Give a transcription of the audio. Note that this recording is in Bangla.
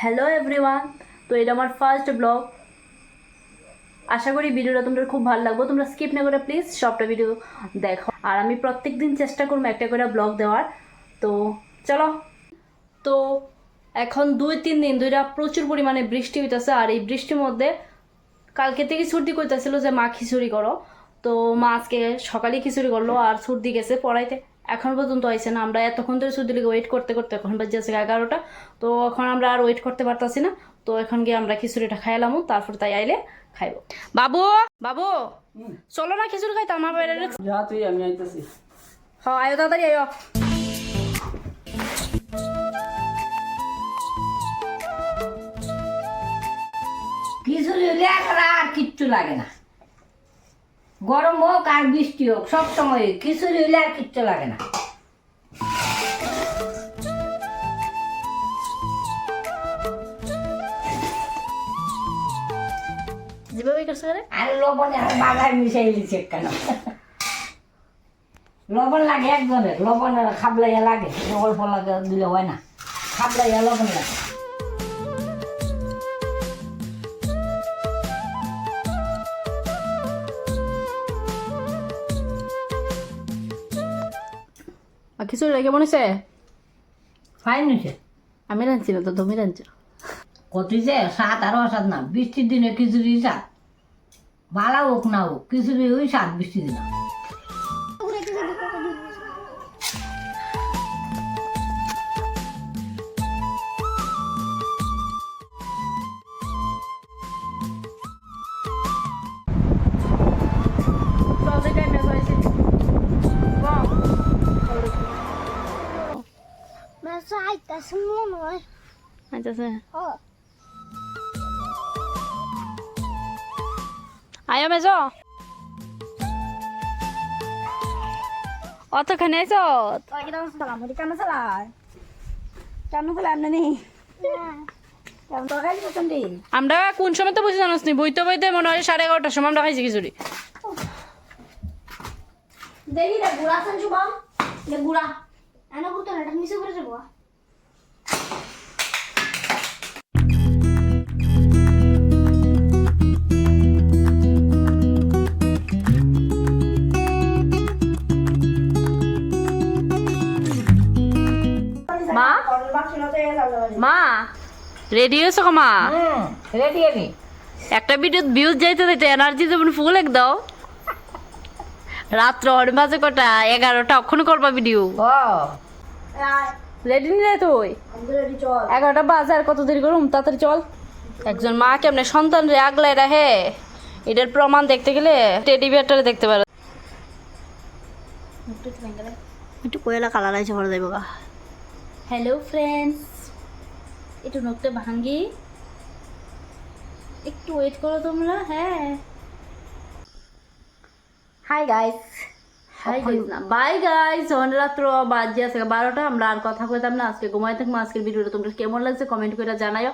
হ্যালো এভরিওয়ান, তো এটা আমার ফার্স্ট ব্লগ। আশা করি ভিডিওটা তোমাদের খুব ভালো লাগবে। তোমরা স্কিপ না করে প্লিজ সবটা ভিডিও দেখো। আর আমি প্রত্যেক দিন চেষ্টা করবো একটা করে ব্লগ দেওয়ার। তো চলো। তো এখন 2-3 দিন ধরে প্রচুর পরিমাণে বৃষ্টি হইতেছে। আর এই বৃষ্টির মধ্যে কালকে থেকে সর্দি করতেছিল যে মা খিচুড়ি করো। তো মা আজকে সকালে খিচুড়ি করলো আর সর্দি গেছে পড়াইতে, এখন পর্যন্ত আইসে না। আমরা এতক্ষণ ধরে সর্দি লেগে ওয়েট করতে করতে এখন বাজছে 11টা। তো এখন আমরা আর ওয়েট করতে পারতাছি না। তো এখন গিয়ে আমরা খিচুড়িটা খাইলাম, তারপর তাই আইলে খাইবো। বাবু বাবু চলো না খিচুড়ি খাইতাম আমার বাইরে। যা তুই আমি আইতেছি। হ্যাঁ আয়ো তাড়াতাড়ি আয়ো। খিচুড়ি হলে এখন আর কিচ্ছু লাগে না। গরম হোক আর বৃষ্টি হোক সব সময় খিচুড়ি হলে আর কিচ্ছু লাগে না। যেভাবে করছে আর লবণ আর বাজার মিশাই দিচ্ছে কেন? লবণ লাগে একজনের, লবণ খাবলাইয়া লাগে, অল্প লাগে দিলে হয় না, খাবলাইয়া লবণ লাগে। খিচুড়িটা কেমন হয়েছে? ফাইন হয়েছে। আমি রাঁধছি না, তো তুমি রাঁধছো। কত যে স্বাদ আর অস্বাদ না, বৃষ্টির দিনে খিচুড়ি স্বাদ, ভালো হোক না হোক খিচুড়ি ওই স্বাদ বৃষ্টির দিনে। Mas ai, tá sumindo, né? আয়া মেজ অতখানে আইস। Kita mau salam, di kamu salah. Kamu salam nih. Kamu tuh kali macam di. আমরা কোন সময় তো বুঝে জানোস নি, বইতে বইতে মনে হয় 11:30টার সময় আমরা খাইছি খিচুড়ি। Jadi dah gula san coba. Dah gula. Anak aku tuh ada misi berapa coba? মা মা রেডি হয়েছো গো মা? রেডি আমি। একটা ভিডিও ভিউজ যাইতে দিতে এনার্জি যেমন ফুল এক দাও। রাত্র 8 কটা 11টা অক্ষণ করবা ভিডিও। ও রেডি নিলে তুই? Ambil di col. 11টা বাজে, আর কত দেরি করুম, তাড়াতাড়ি চল। একজন মা কেমনে সন্তান রে আগলাই রাখে এটার প্রমাণ দেখতে গেলে টেডি বিয়ারটারে দেখতে পারে। একটু কয়লা কালার আছে ভরে দেবো গা। হ্যালো ফ্রেন্ডস, একটু নখটা ভাঙ্গি, একটু ওয়েট করো তোমরা। হ্যাঁ হাই গাইস, হাই গাইস না বাই গাইস। রাত্র বাজে আছে 12টা। আমরা আর কথা কইতাম না, আজকে ঘুমাই থাকবো। আজকের ভিডিওটা তোমরা কেমন লাগছে কমেন্ট করে জানাইও।